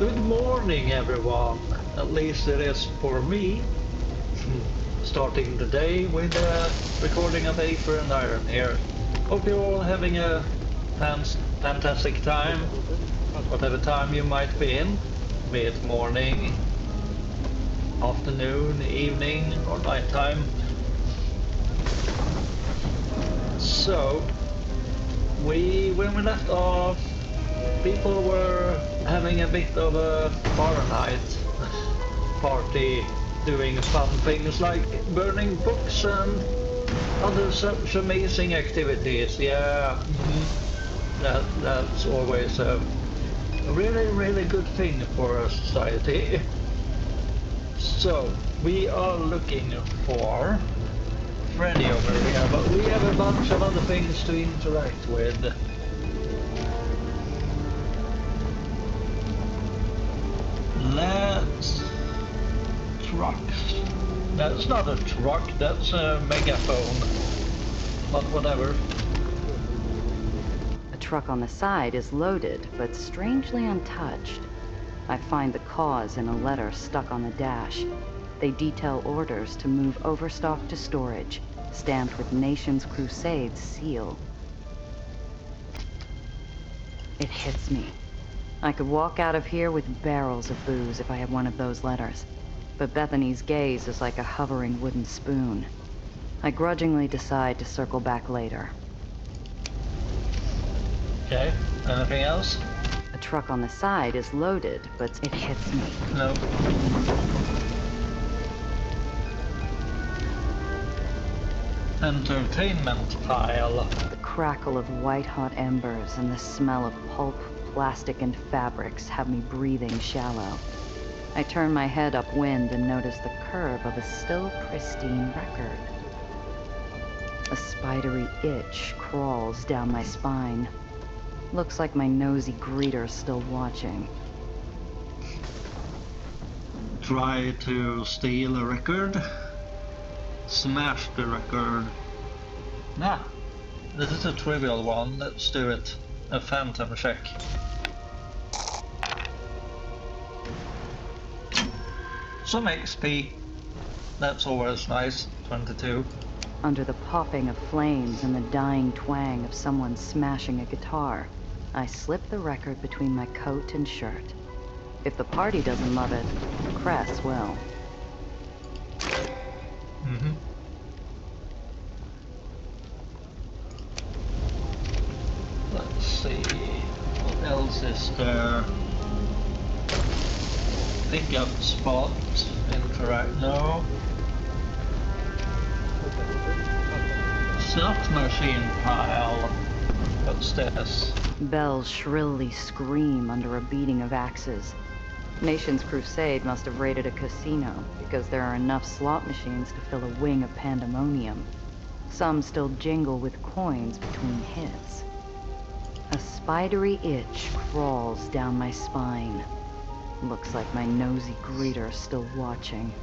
Good morning, everyone. At least it is for me. Starting the day with a recording of Aether Iron here. Hope you're all having a fantastic time, whatever time you might be in, be it morning, afternoon, evening, or nighttime. So, when we left off, people were having a bit of a farenhet party, doing fun things like burning books and other such amazing activities. Yeah, that's always a really good thing for a society. So we are looking for Freddy over here, but we have a bunch of other things to interact with. Let's trucks. That's not a truck, that's a megaphone. But whatever. A truck on the side is loaded, but strangely untouched. I find the cause in a letter stuck on the dash. They detail orders to move overstock to storage, stamped with Nation's Crusade's seal. It hits me. I could walk out of here with barrels of booze if I had one of those letters. But Bethany's gaze is like a hovering wooden spoon. I grudgingly decide to circle back later. Okay, anything else? A truck on the side is loaded, but it hits me. No. Entertainment pile. The crackle of white-hot embers and the smell of pulp, plastic, and fabrics have me breathing shallow. I turn my head upwind and notice the curve of a still pristine record. A spidery itch crawls down my spine. Looks like my nosy greeter's still watching. Try to steal a record. Smash the record. Nah, this is a trivial one. Let's do it. A phantom check. Some XP. That's always nice. 22. Under the popping of flames and the dying twang of someone smashing a guitar, I slip the record between my coat and shirt. If the party doesn't love it, Cress will. Let's see. What else is there? Pickup spot. Interact. No. Slot machine pile. What's this? Bells shrilly scream under a beating of axes. Nation's Crusade must have raided a casino, because there are enough slot machines to fill a wing of pandemonium. Some still jingle with coins between hits. A spidery itch crawls down my spine. Looks like my nosy greeter's still watching.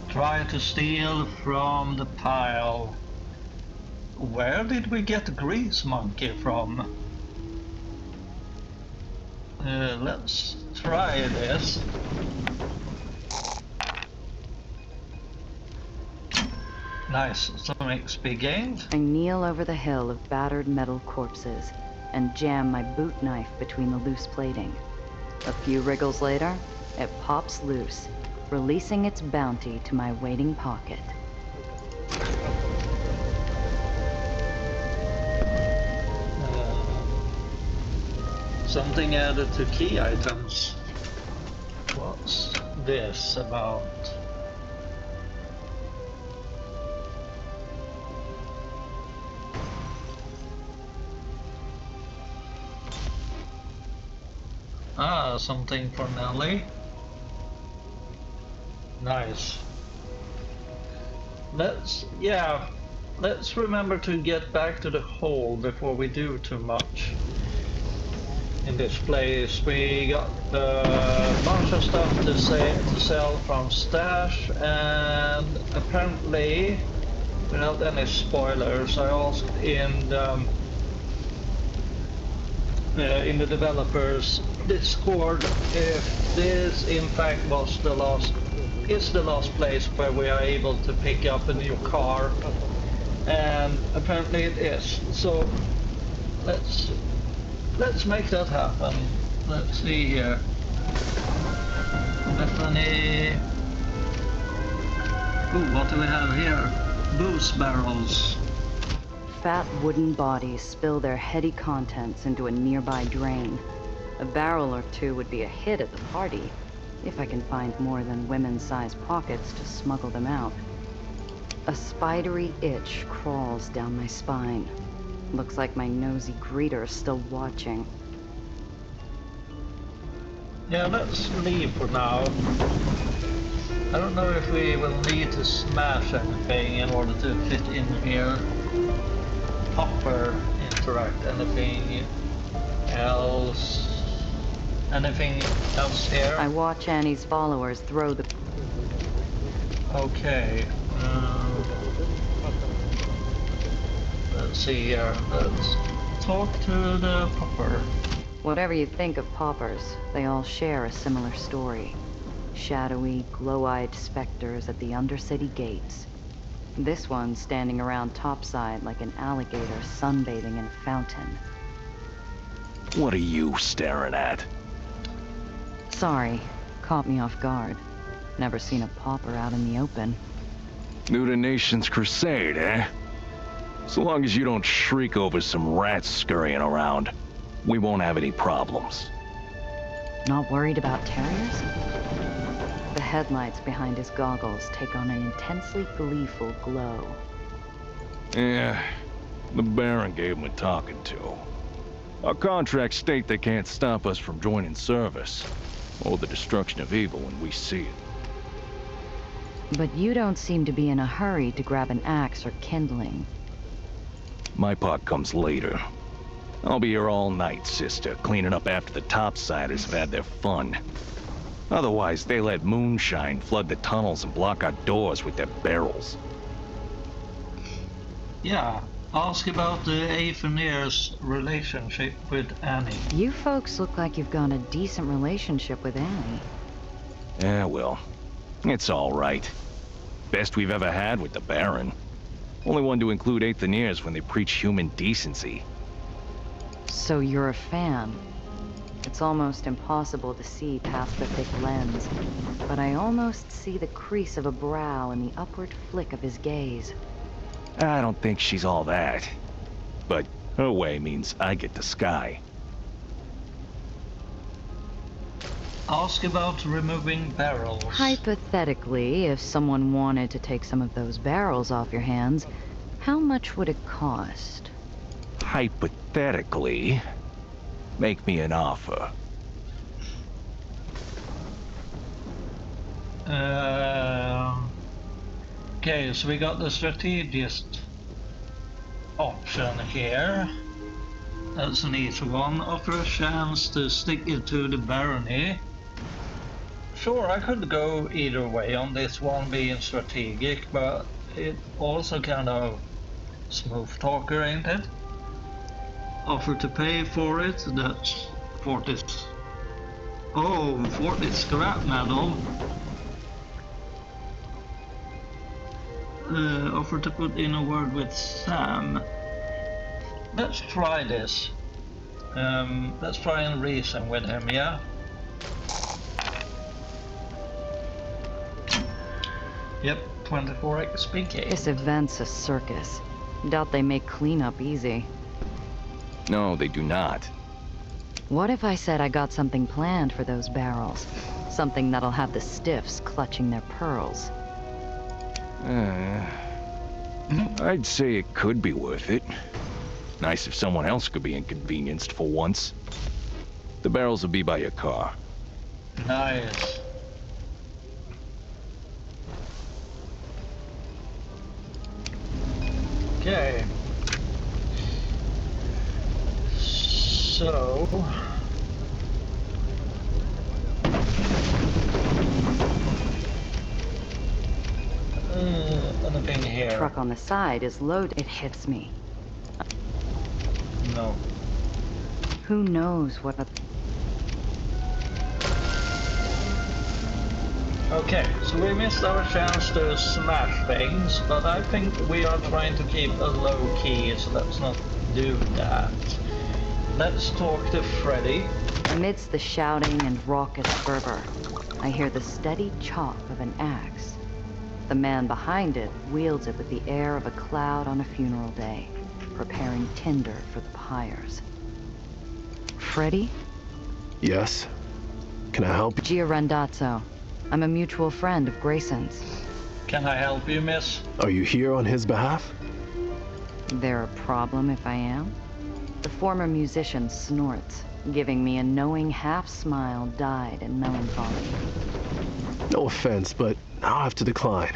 Try to steal from the pile. Where did we get the grease monkey from? Let's try this. Nice, some XP gained. I kneel over the hill of battered metal corpses and jam my boot knife between the loose plating. A few wriggles later, it pops loose, releasing its bounty to my waiting pocket. Something added to key items. What's this about? Ah, something for Nelly. Nice. Let's remember to get back to the hole before we do too much. In this place we got a bunch of stuff to sell from stash, and apparently, without any spoilers, I asked in the in the developers Discord if this in fact was the last place where we are able to pick up a new car, and apparently it is. So let's make that happen. Let's see here. Bethany. Ooh, what do we have here? Booze barrels. Fat wooden bodies spill their heady contents into a nearby drain. A barrel or two would be a hit at the party, if I can find more than women-sized pockets to smuggle them out. A spidery itch crawls down my spine. Looks like my nosy greeter's still watching. Yeah, let's leave for now. I don't know if we will need to smash anything in order to fit in here. Popper interact, anything else? Anything else here? I watch Annie's followers throw the... Okay. Let's see here. Let's talk to the popper. Whatever you think of poppers, they all share a similar story. Shadowy, glow-eyed specters at the Undercity gates. This one's standing around topside like an alligator sunbathing in a fountain. What are you staring at? Sorry, caught me off guard. Never seen a pauper out in the open. New to Nation's crusade, eh? So long as you don't shriek over some rats scurrying around, we won't have any problems. Not worried about terriers? The headlights behind his goggles take on an intensely gleeful glow. Yeah, the Baron gave him a talking to. Our contracts state they can't stop us from joining service, or the destruction of evil when we see it. But you don't seem to be in a hurry to grab an axe or kindling. My part comes later. I'll be here all night, sister, cleaning up after the topsiders have had their fun. Otherwise, they let moonshine flood the tunnels and block our doors with their barrels. Yeah, ask about the Aether's relationship with Annie. You folks look like you've got a decent relationship with Annie. Yeah, well, it's all right. Best we've ever had with the Baron. Only one to include Aether when they preach human decency. So you're a fan. It's almost impossible to see past the thick lens, but I almost see the crease of a brow and the upward flick of his gaze. I don't think she's all that. But her way means I get the sky. Ask about removing barrels. Hypothetically, if someone wanted to take some of those barrels off your hands, how much would it cost? Hypothetically, make me an offer. Okay, so we got the strategist option here. That's an easy one. Offer a chance to stick it to the barony. Sure, I could go either way on this one being strategic, but it also kind of smooth talker, ain't it? Offer to pay for it, that's 40. Oh, 40 scrap metal. Offer to put in a word with Sam. Let's try this. Let's try and reason with him, yeah? Yep, 24 XP. This event's a circus. Doubt they make cleanup easy. No, they do not. What if I said I got something planned for those barrels? Something that'll have the stiffs clutching their pearls. I'd say it could be worth it. Nice if someone else could be inconvenienced for once. The barrels will be by your car. Nice. Okay. So... anything here? The truck on the side is loaded. It hits me. No. Who knows what a... Okay, so we missed our chance to smash things, but I think we are trying to keep a low key, so let's not do that. Let's talk to Freddy. Amidst the shouting and raucous fervor, I hear the steady chop of an axe. The man behind it wields it with the air of a cloud on a funeral day, preparing tinder for the pyres. Freddy? Yes? Can I help? Gia Randazzo. I'm a mutual friend of Grayson's. Can I help you, miss? Are you here on his behalf? There a problem if I am? The former musician snorts, giving me a knowing half-smile dyed in melancholy. No offense, but I'll have to decline.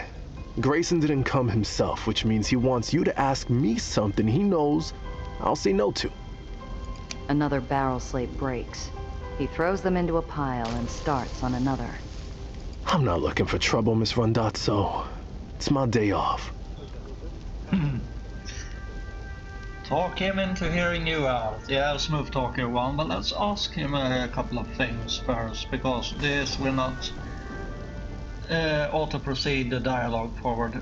Grayson didn't come himself, which means he wants you to ask me something he knows I'll say no to. Another barrel slate breaks. He throws them into a pile and starts on another. I'm not looking for trouble, Miss Randazzo. It's my day off. Talk him into hearing you out. Yeah, smooth talker one, but let's ask him a couple of things first, because this will not auto-proceed the dialogue forward.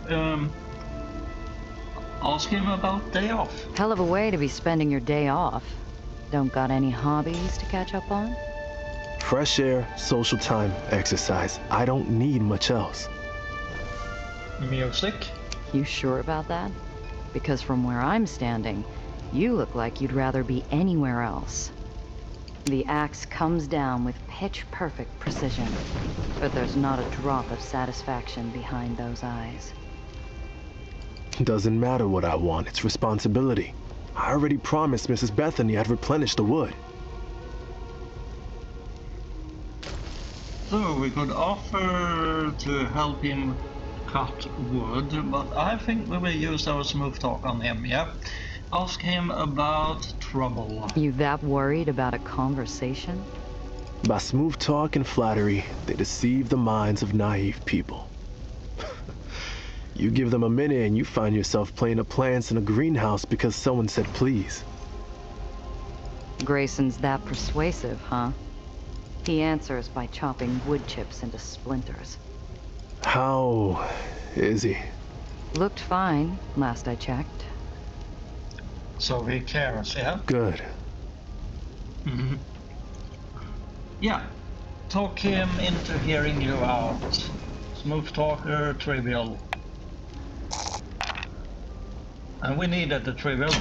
Ask him about day off. Hell of a way to be spending your day off. Don't got any hobbies to catch up on? Fresh air, social time, exercise. I don't need much else. Music? You sure about that? Because from where I'm standing, you look like you'd rather be anywhere else. The axe comes down with pitch-perfect precision, but there's not a drop of satisfaction behind those eyes. Doesn't matter what I want, it's responsibility. I already promised Mrs. Bethany I'd replenish the wood. So we could offer to help him cut wood, but I think we will use our smooth talk on him, yeah? Ask him about trouble. You that worried about a conversation? By smooth talk and flattery, they deceive the minds of naive people. You give them a minute and you find yourself playing the plants in a greenhouse because someone said please. Grayson's that persuasive, huh? He answers by chopping wood chips into splinters. How is he? Looked fine, last I checked. So he cares, yeah? Good. Mm-hmm. Yeah. Talk him into hearing you out. Smooth talker, trivial. And we needed the trivial.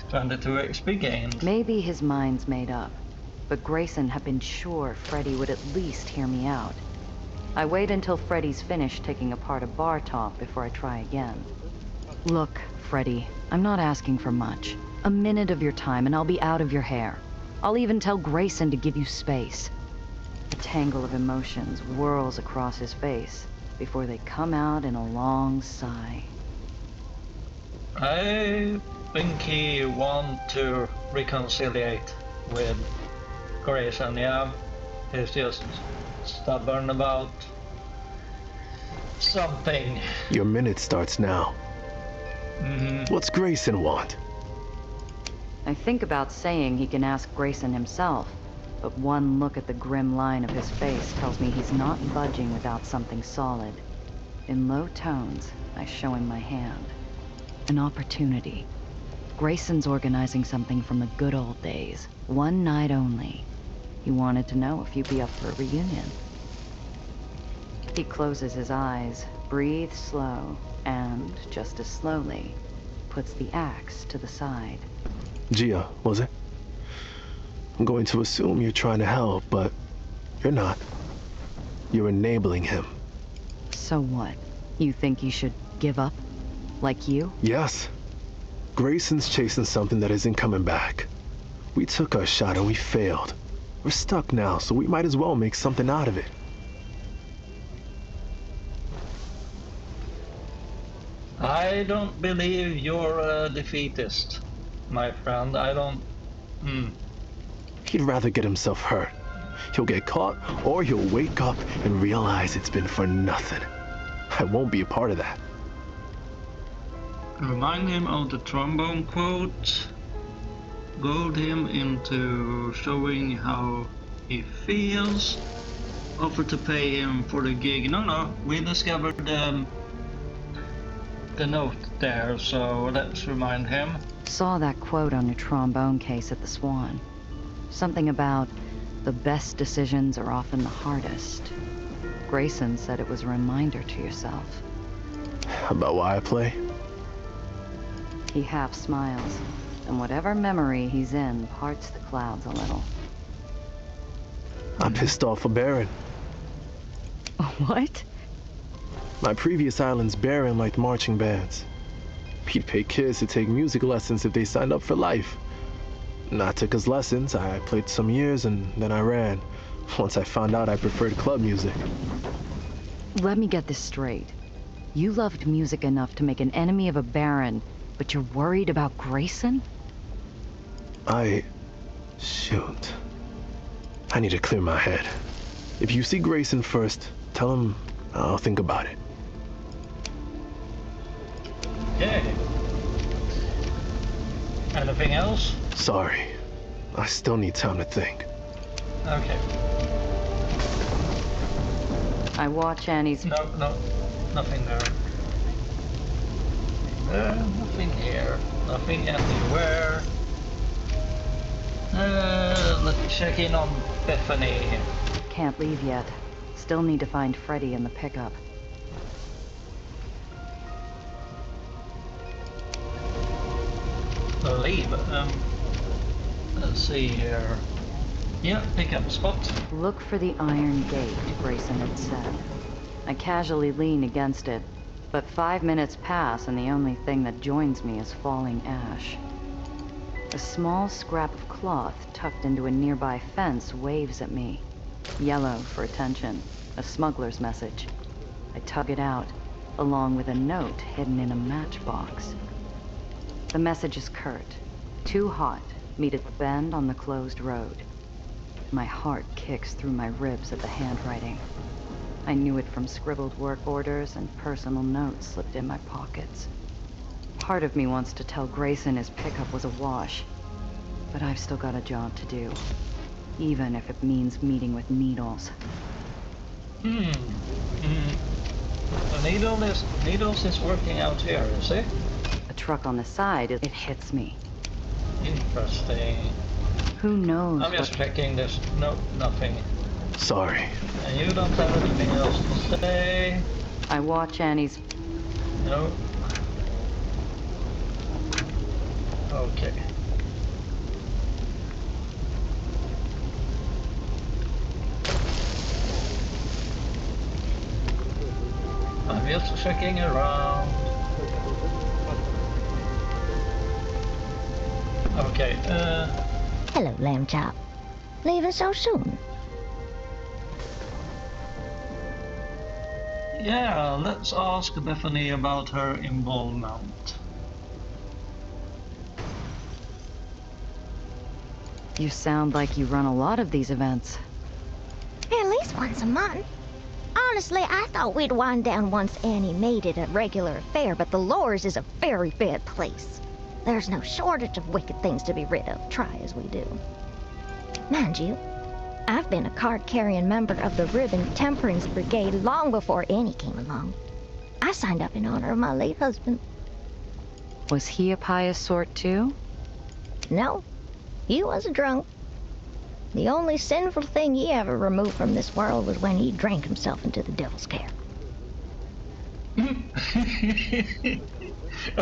22 XP gained. Maybe his mind's made up, but Grayson had been sure Freddy would at least hear me out. I wait until Freddy's finished taking apart a bar top before I try again. Look, Freddy, I'm not asking for much. A minute of your time and I'll be out of your hair. I'll even tell Grayson to give you space. A tangle of emotions whirls across his face before they come out in a long sigh. I think he want to reconciliate with Grayson, yeah. He's just stubborn about something. Your minute starts now. Mm-hmm. What's Grayson want? I think about saying he can ask Grayson himself, but one look at the grim line of his face tells me he's not budging without something solid. In low tones, I show him my hand. An opportunity. Grayson's organizing something from the good old days. One night only. He wanted to know if you'd be up for a reunion. He closes his eyes, breathes slow, and, just as slowly, puts the axe to the side. Gia, was it? I'm going to assume you're trying to help, but you're not. You're enabling him. So what? You think you should give up? Like you? Yes. Grayson's chasing something that isn't coming back. We took our shot and we failed. We're stuck now, so we might as well make something out of it. I don't believe you're a defeatist, my friend. I don't... He'd rather get himself hurt. He'll get caught, or he'll wake up and realize it's been for nothing. I won't be a part of that. Remind him of the trombone quote. goad him into showing how he feels, offer to pay him for the gig. No, we discovered the note there, so let's remind him. Saw that quote on your trombone case at the Swan. Something about the best decisions are often the hardest. Grayson said it was a reminder to yourself. About why I play? He half smiles, and whatever memory he's in parts the clouds a little. I'm pissed off for Baron. What? My previous island's Baron liked marching bands. He'd pay kids to take music lessons if they signed up for life. And I took his lessons, I played some years, and then I ran. Once I found out I preferred club music. Let me get this straight. You loved music enough to make an enemy of a Baron, but you're worried about Grayson? Shoot. I need to clear my head. If you see Grayson first, tell him I'll think about it. Okay. Anything else? Sorry. I still need time to think. Okay. I watch Annie's... No, nothing there. Nothing here. Nothing anywhere. Let's check in on Bethany. Can't leave yet. Still need to find Freddy in the pickup. Leave. Let's see here. Yeah, pickup spot. Look for the iron gate, Grayson had said. I casually lean against it, but 5 minutes pass and the only thing that joins me is falling ash. A small scrap of cloth tucked into a nearby fence waves at me. Yellow for attention, a smuggler's message. I tug it out, along with a note hidden in a matchbox. The message is curt. Too hot. Meet at the bend on the closed road. My heart kicks through my ribs at the handwriting. I knew it from scribbled work orders and personal notes slipped in my pockets. Part of me wants to tell Grayson his pickup was a wash, but I've still got a job to do, even if it means meeting with Needles. The Needles is working out here, is it? A truck on the side, it hits me. Interesting. Who knows I'm just what... checking this. No, nothing. Sorry. And you don't have anything else to say? I watch Annie's... No. Okay. I'm just checking around. Okay, Hello, Lamb Chop. Leaving so soon? yeah, let's ask Bethany about her involvement. You sound like you run a lot of these events. At least once a month. Honestly, I thought we'd wind down once Annie made it a regular affair, but the Lores is a very bad place. There's no shortage of wicked things to be rid of, try as we do. Mind you, I've been a card-carrying member of the Ribbon Temperance Brigade long before Annie came along. I signed up in honor of my late husband. Was he a pious sort too? No, he was a drunk. The only sinful thing he ever removed from this world was when he drank himself into the devil's care.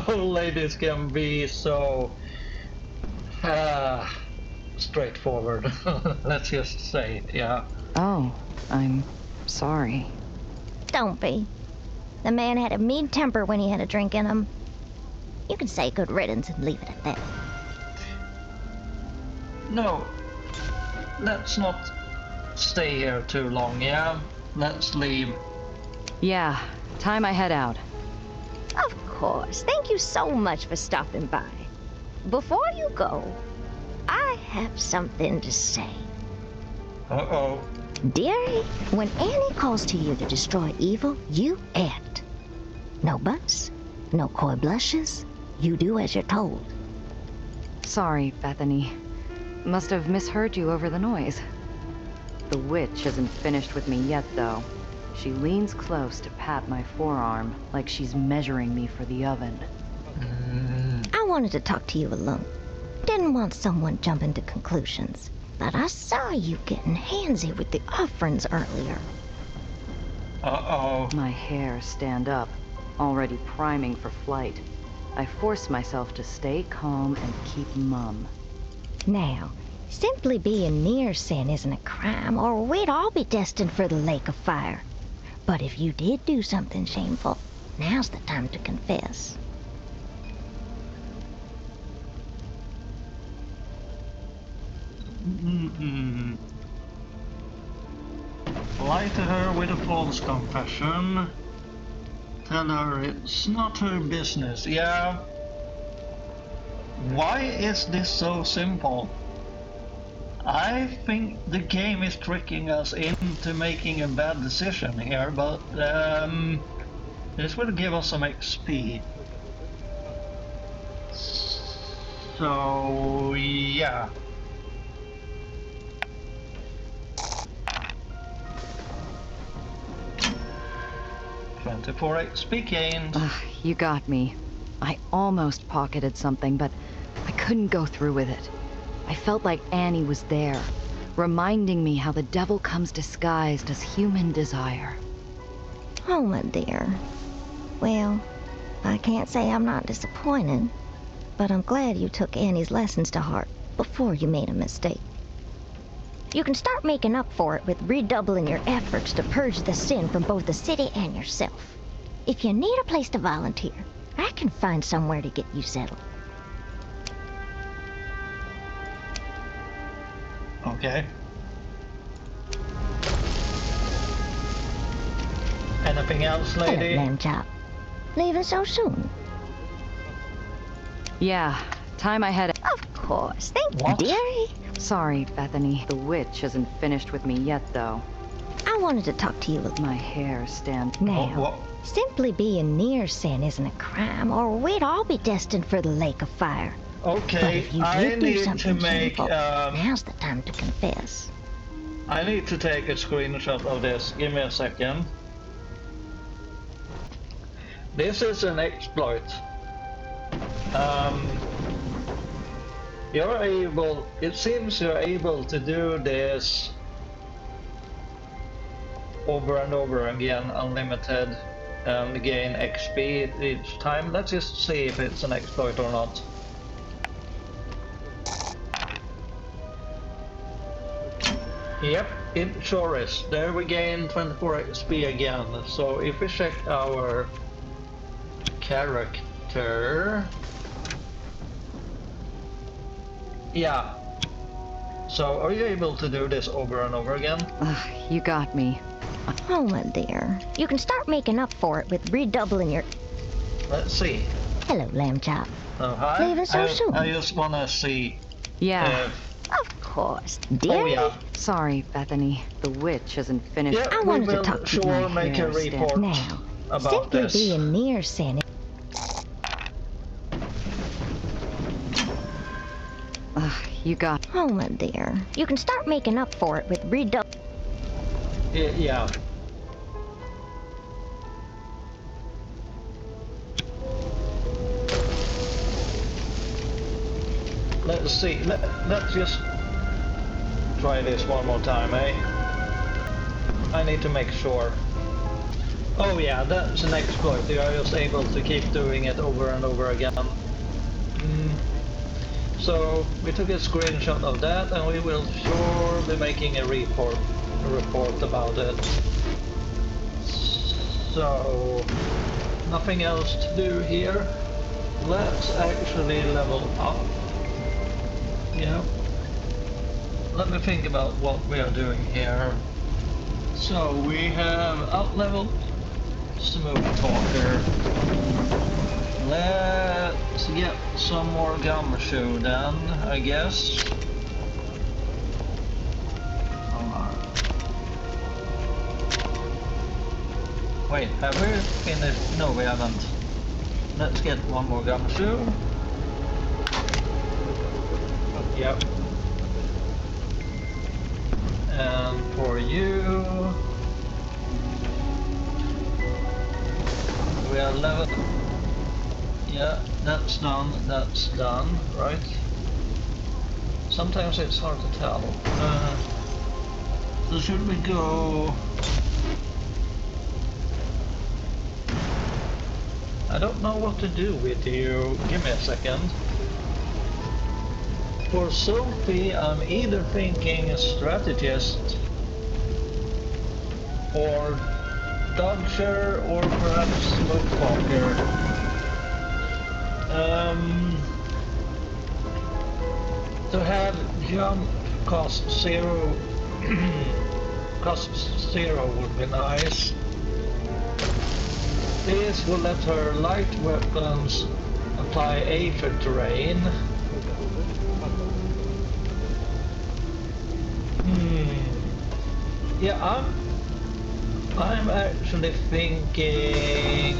Old ladies can be so straightforward. Let's just say it, yeah. Oh, I'm sorry. Don't be. The man had a mean temper when he had a drink in him. You can say good riddance and leave it at that. No, let's not stay here too long, yeah? Let's leave. Yeah, time I head out. Of course. Thank you so much for stopping by. Before you go, I have something to say. Uh-oh. Dearie, when Annie calls to you to destroy evil, you act. No buts, no coy blushes. You do as you're told. Sorry, Bethany. Must have misheard you over the noise. The witch isn't finished with me yet, though. She leans close to pat my forearm, like she's measuring me for the oven. I wanted to talk to you alone. Didn't want someone jumping to conclusions. But I saw you getting handsy with the offerings earlier. Uh-oh. My hairs stand up, already priming for flight. I force myself to stay calm and keep mum. Now, simply being near sin isn't a crime, or we'd all be destined for the lake of fire. But if you did do something shameful, now's the time to confess. Lie to her with a false confession. Tell her it's not her business. Yeah. Why is this so simple? I think the game is tricking us into making a bad decision here, but this will give us some XP. So, yeah. 24 XP gained. You got me. I almost pocketed something, but I couldn't go through with it. I felt like Annie was there, reminding me how the devil comes disguised as human desire. Oh, my dear. Well, I can't say I'm not disappointed, but I'm glad you took Annie's lessons to heart before you made a mistake. You can start making up for it with redoubling your efforts to purge the sin from both the city and yourself. If you need a place to volunteer, I can find somewhere to get you settled. Okay. Anything else, lady? Hello, lamb chop. Leaving so soon? Yeah, time I had. Of course. Thank you, What? dearie. Sorry, Bethany. The witch isn't finished with me yet, though. I wanted to talk to you a My hair stand. now. What? Simply being near sin isn't a crime, or we'd all be destined for the lake of fire. But Okay, if you I did do need to something make shameful, now's the time to confess. I need to take a screenshot of this. Give me a second. This is an exploit. You're able, it seems you're able to do this over and over again, unlimited, and gain XP each time. Let's just see if it's an exploit or not. Yep, it sure is. There we gain 24 XP again. So if we check our character, yeah. So are you able to do this over and over again? You got me. Oh, my dear. You can start making up for it with redoubling your... Let's see. Hello, lamb chop. Oh, hi. Leaving so soon? I just wanna see. Yeah. Of course, Oh dearie. yeah. Sorry, Bethany. The witch isn't finished. Yeah, I we wanted to will talk to sure my make a hair stand. report Now, about simply this. being near sin... You got. Oh, my dear. You can start making up for it with redouble... Yeah. Let's see. Let's just try this one more time, eh? I need to make sure. Oh yeah, that's an exploit. You are just able to keep doing it over and over again. So we took a screenshot of that, and we will sure be making a report about it. So nothing else to do here. Let's actually level up. Yeah. Let me think about what we are doing here. So we have out-leveled Smooth Talker. Let's get some more gumshoe then, I guess. Wait, have we finished? No, we haven't. Let's get one more gumshoe. Yep. And for you, we are level. Yeah, that's done. That's done. Right. Sometimes it's hard to tell. So should we go? I don't know what to do with you. Give me a second. For Sophie, I'm either thinking a strategist or dodger or perhaps smoke talker. To have jump cost 0 cost 0 would be nice. This will let her light weapons apply Aether terrain. Yeah, I'm actually thinking,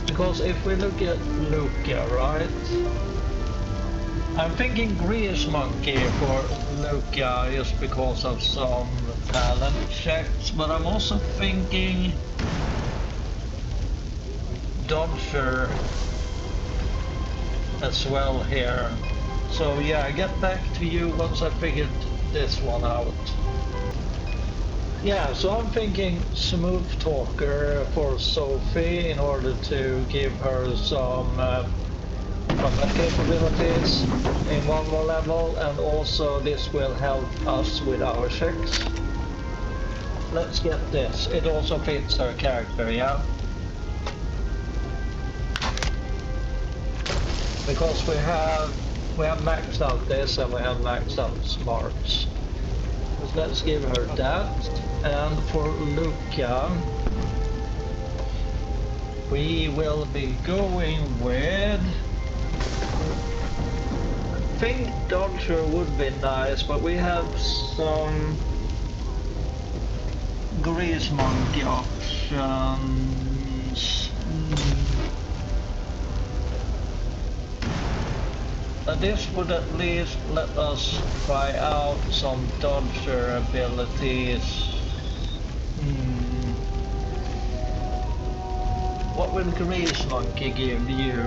because if we look at Luca, right? I'm thinking Grease Monkey for Luca just because of some talent checks, but I'm also thinking Dodger as well here. So yeah, I get back to you once I figured this one out. Yeah, so I'm thinking smooth talker for Sophie in order to give her some combat capabilities in one more level, and also this will help us with our checks. Let's get this. It also fits her character, yeah? Because we have maxed out this and we have maxed out smarts. So let's give her that. And for Luca, we will be going with, I think Dodger would be nice, but we have some Grease Monkey options. But this would at least let us try out some Dodger abilities. What will Grease Monkey give you?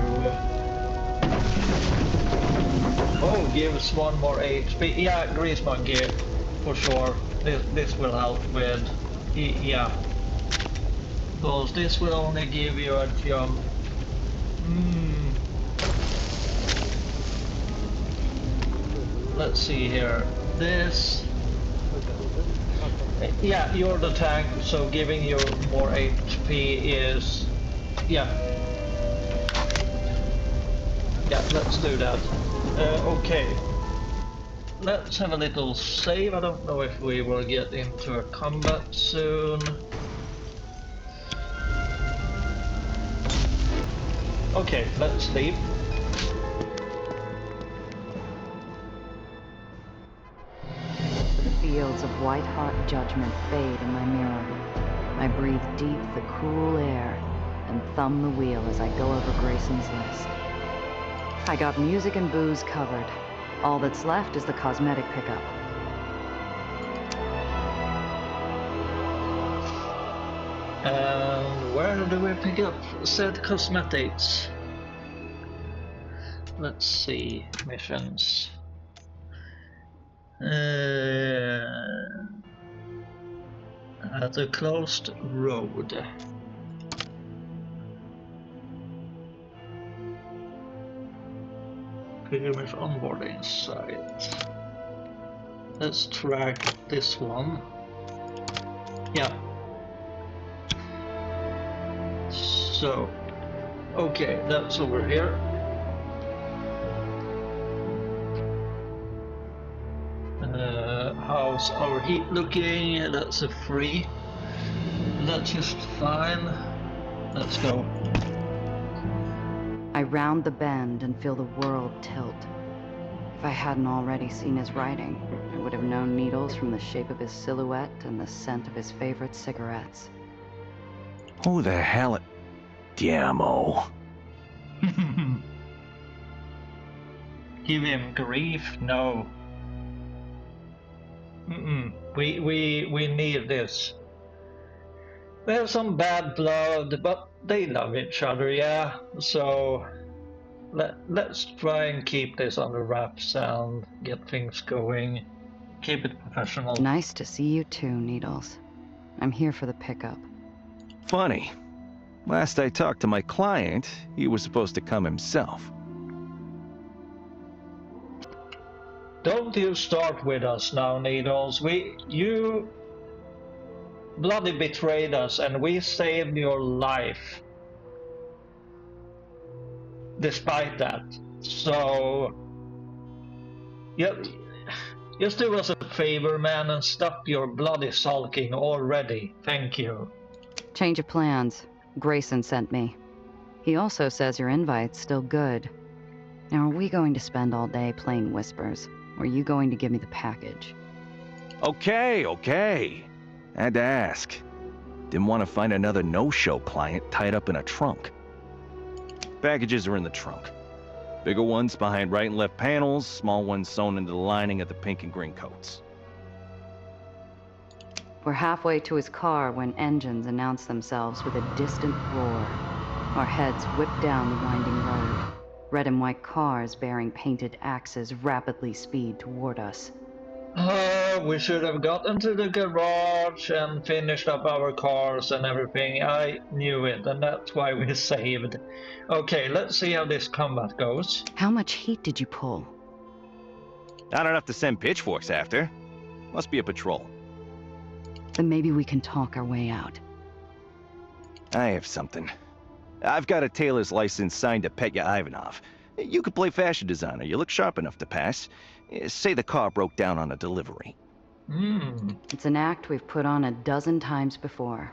Oh, gives 1 more HP. Yeah, Grease Monkey, for sure. This will help with, yeah. Because this will only give you a jump. Let's see here. This. Yeah, you're the tank, so giving you more HP is. Yeah. Yeah, let's do that. Okay. Let's have a little save. I don't know if we will get into a combat soon. Okay, let's leave. The fields of white-hot judgment fade in my mirror. I breathe deep the cool air and thumb the wheel as I go over Grayson's list. I got music and booze covered. All that's left is the cosmetic pickup. And where do we pick up said cosmetics? Let's see, missions. At a closed road. Pilgrimage onboarding site. Let's track this one. Yeah. So, okay, that's over here. How's our heat looking? That's a 3. That's just fine. Let's go. I round the bend and feel the world tilt. If I hadn't already seen his writing, I would have known needles from the shape of his silhouette and the scent of his favorite cigarettes. Who the hell? Diamo. Give him grief? No. We need this. We have some bad blood, but they love each other, yeah? So let's try and keep this under wraps and get things going. Keep it professional. Nice to see you too, Needles. I'm here for the pickup. Funny. Last I talked to my client, he was supposed to come himself. Don't you start with us now, Needles. You bloody betrayed us and we saved your life. Despite that. So, just do us a favor, man, and stop your bloody sulking already. Thank you. Change of plans. Grayson sent me. He also says your invite's still good. Now, are we going to spend all day playing Whispers, or are you going to give me the package? Okay. Had to ask. Didn't want to find another no-show client tied up in a trunk. Packages are in the trunk. Bigger ones behind right and left panels, small ones sewn into the lining of the pink and green coats. We're halfway to his car when engines announce themselves with a distant roar. Our heads whip down the winding road. Red and white cars bearing painted axes rapidly speed toward us. We should have gotten to the garage and finished up our cars and everything. I knew it, and that's why we saved. Okay, let's see how this combat goes. How much heat did you pull? Not enough to send pitchforks after. Must be a patrol. Then maybe we can talk our way out. I have something. I've got a tailor's license signed to Petya Ivanov. You could play fashion designer. You look sharp enough to pass. Say the car broke down on a delivery. It's an act we've put on 12 times before,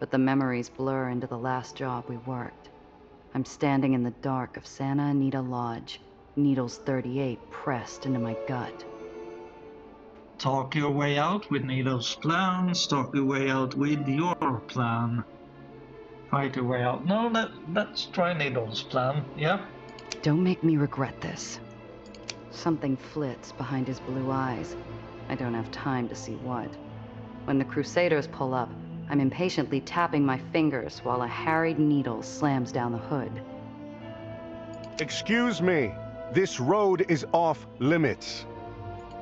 but the memories blur into the last job we worked. I'm standing in the dark of Santa Anita Lodge, Needles 38 pressed into my gut. Talk your way out with Needle's plans, talk your way out with your plan. Fight your way out. No, let's try Needle's plan, yeah? Don't make me regret this. Something flits behind his blue eyes. I don't have time to see what. When the Crusaders pull up, I'm impatiently tapping my fingers while a harried needle slams down the hood. Excuse me. This road is off limits.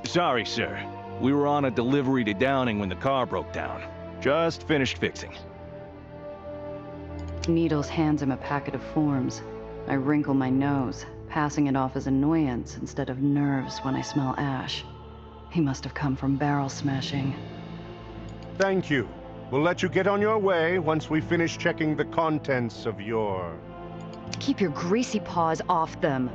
Sorry, sir. We were on a delivery to Downing when the car broke down. Just finished fixing. Needles hands him a packet of forms. I wrinkle my nose, passing it off as annoyance instead of nerves when I smell ash. He must have come from barrel smashing. Thank you. We'll let you get on your way once we finish checking the contents of your... Keep your greasy paws off them.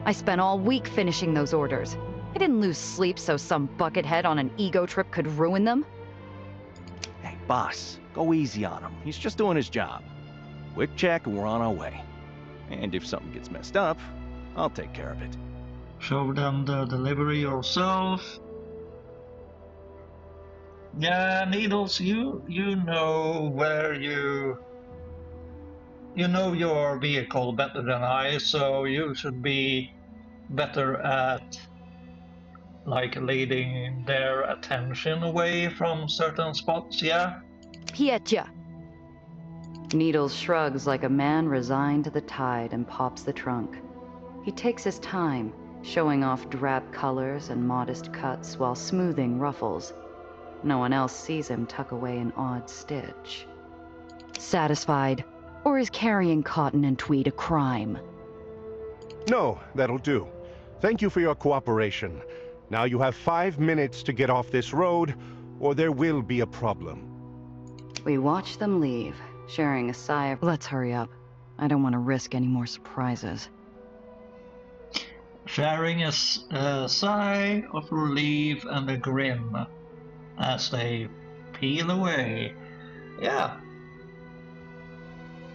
I spent all week finishing those orders. I didn't lose sleep so some buckethead on an ego trip could ruin them. Hey, boss, go easy on him. He's just doing his job. Quick check and we're on our way. And if something gets messed up, I'll take care of it. Show them the delivery yourself. Yeah, Needles, you know where you know your vehicle better than I, so you should be better at like leading their attention away from certain spots, yeah? Pietja. Needles shrugs like a man resigned to the tide and pops the trunk. He takes his time, showing off drab colors and modest cuts while smoothing ruffles. No one else sees him tuck away an odd stitch. Satisfied? Or is carrying cotton and tweed a crime? No, that'll do. Thank you for your cooperation. Now you have 5 minutes to get off this road, or there will be a problem. We watch them leave, sharing a sigh of, let's hurry up. I don't want to risk any more surprises. Sharing a sigh of relief and a grin as they peel away. Yeah.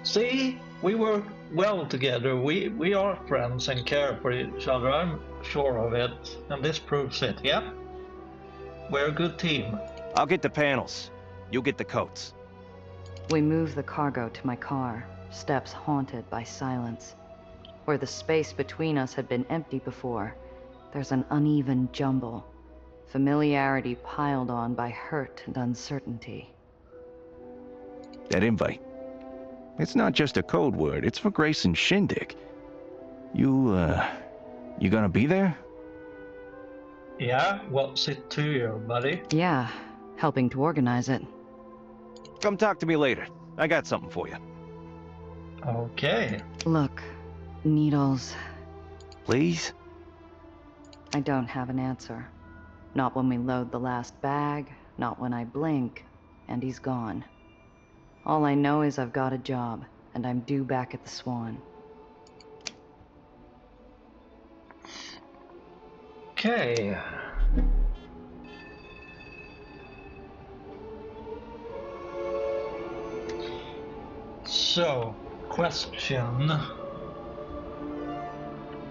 See, we work well together. We are friends and care for each other. I'm sure of it, and this proves it. Yeah, we're a good team. I'll get the panels. You get the coats. We move the cargo to my car, steps haunted by silence. Where the space between us had been empty before, there's an uneven jumble. Familiarity piled on by hurt and uncertainty. That invite. It's not just a code word, it's for Grayson Shindig. You gonna be there? Yeah, what's it to you, buddy? Yeah, helping to organize it. Come talk to me later. I got something for you. Okay. Look, Needles, Please? I don't have an answer. Not when we load the last bag, not when I blink, and he's gone. All I know is I've got a job, and I'm due back at the Swan. Okay. So, question.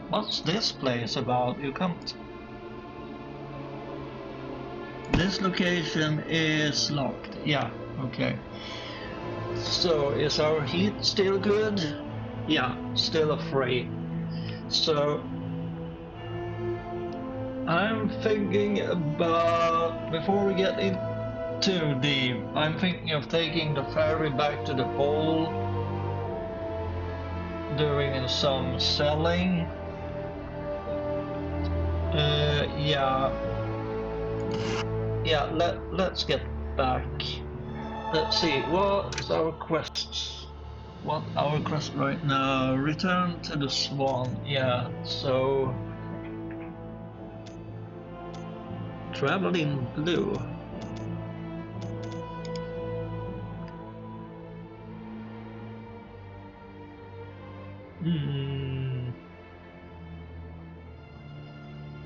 What's this place about? You can't... This location is locked. Yeah, okay. So, is our heat still good? Yeah, still free. So, I'm thinking about, before we get in too deep, I'm thinking of taking the ferry back to the pole, doing some selling. Let's get back. Let's see, what's our quests? What our quest right now? Return to the Swan. Yeah, so travel in blue.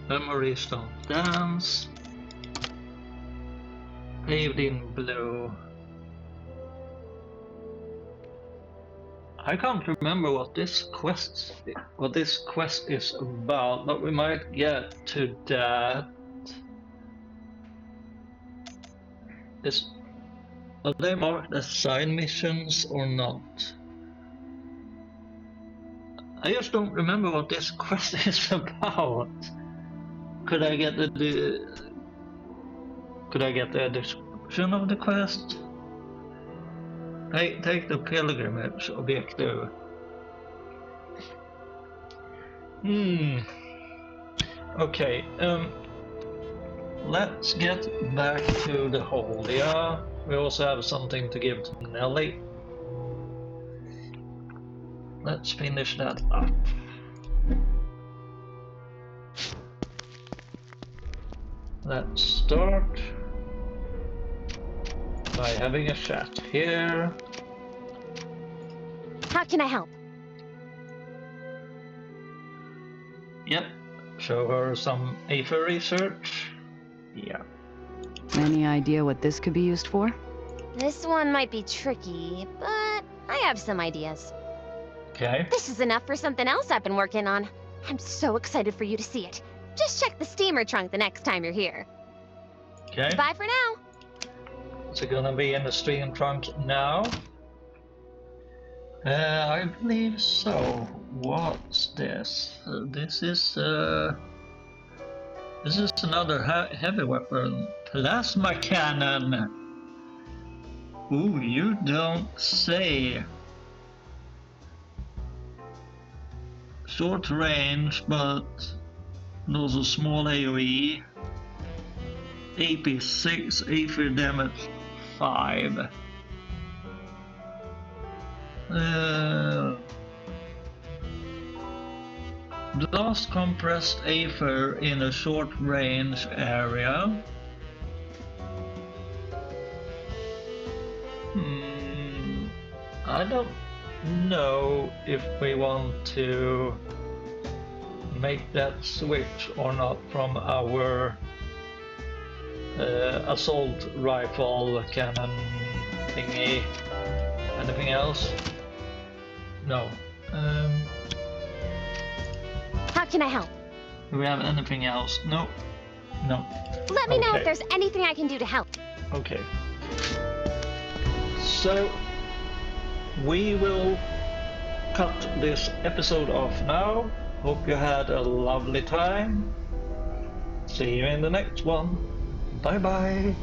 Memories don't dance. Paved in blue. I can't remember what this quest is about, but we might get to that. Are they marked as side missions or not? I just don't remember what this quest is about. Could I get the description of the quest? Take the pilgrimage objective. Okay, let's get back to the hold, yeah? We also have something to give to Nelly. Let's finish that up. Let's start by having a chat here. How can I help? Yep, show her some Aether research. Yeah. Any idea what this could be used for? This one might be tricky, but I have some ideas. Okay. This is enough for something else I've been working on. I'm so excited for you to see it. Just check the steamer trunk the next time you're here. Okay. Bye for now. Is it gonna be in the steam trunk now? I believe so. What's this? This is another heavy weapon. Plasma cannon. Ooh, you don't say. Short range, but also small AoE. AP 6, Aether damage 5. Blast compressed Aether in a short range area. I don't know if we want to make that switch or not from our assault rifle cannon thingy. Anything else? No. How can I help? Do we have anything else? No. No. Let me know Okay. if there's anything I can do to help. Okay. So we will cut this episode off now. Hope you had a lovely time. See you in the next one. Bye bye.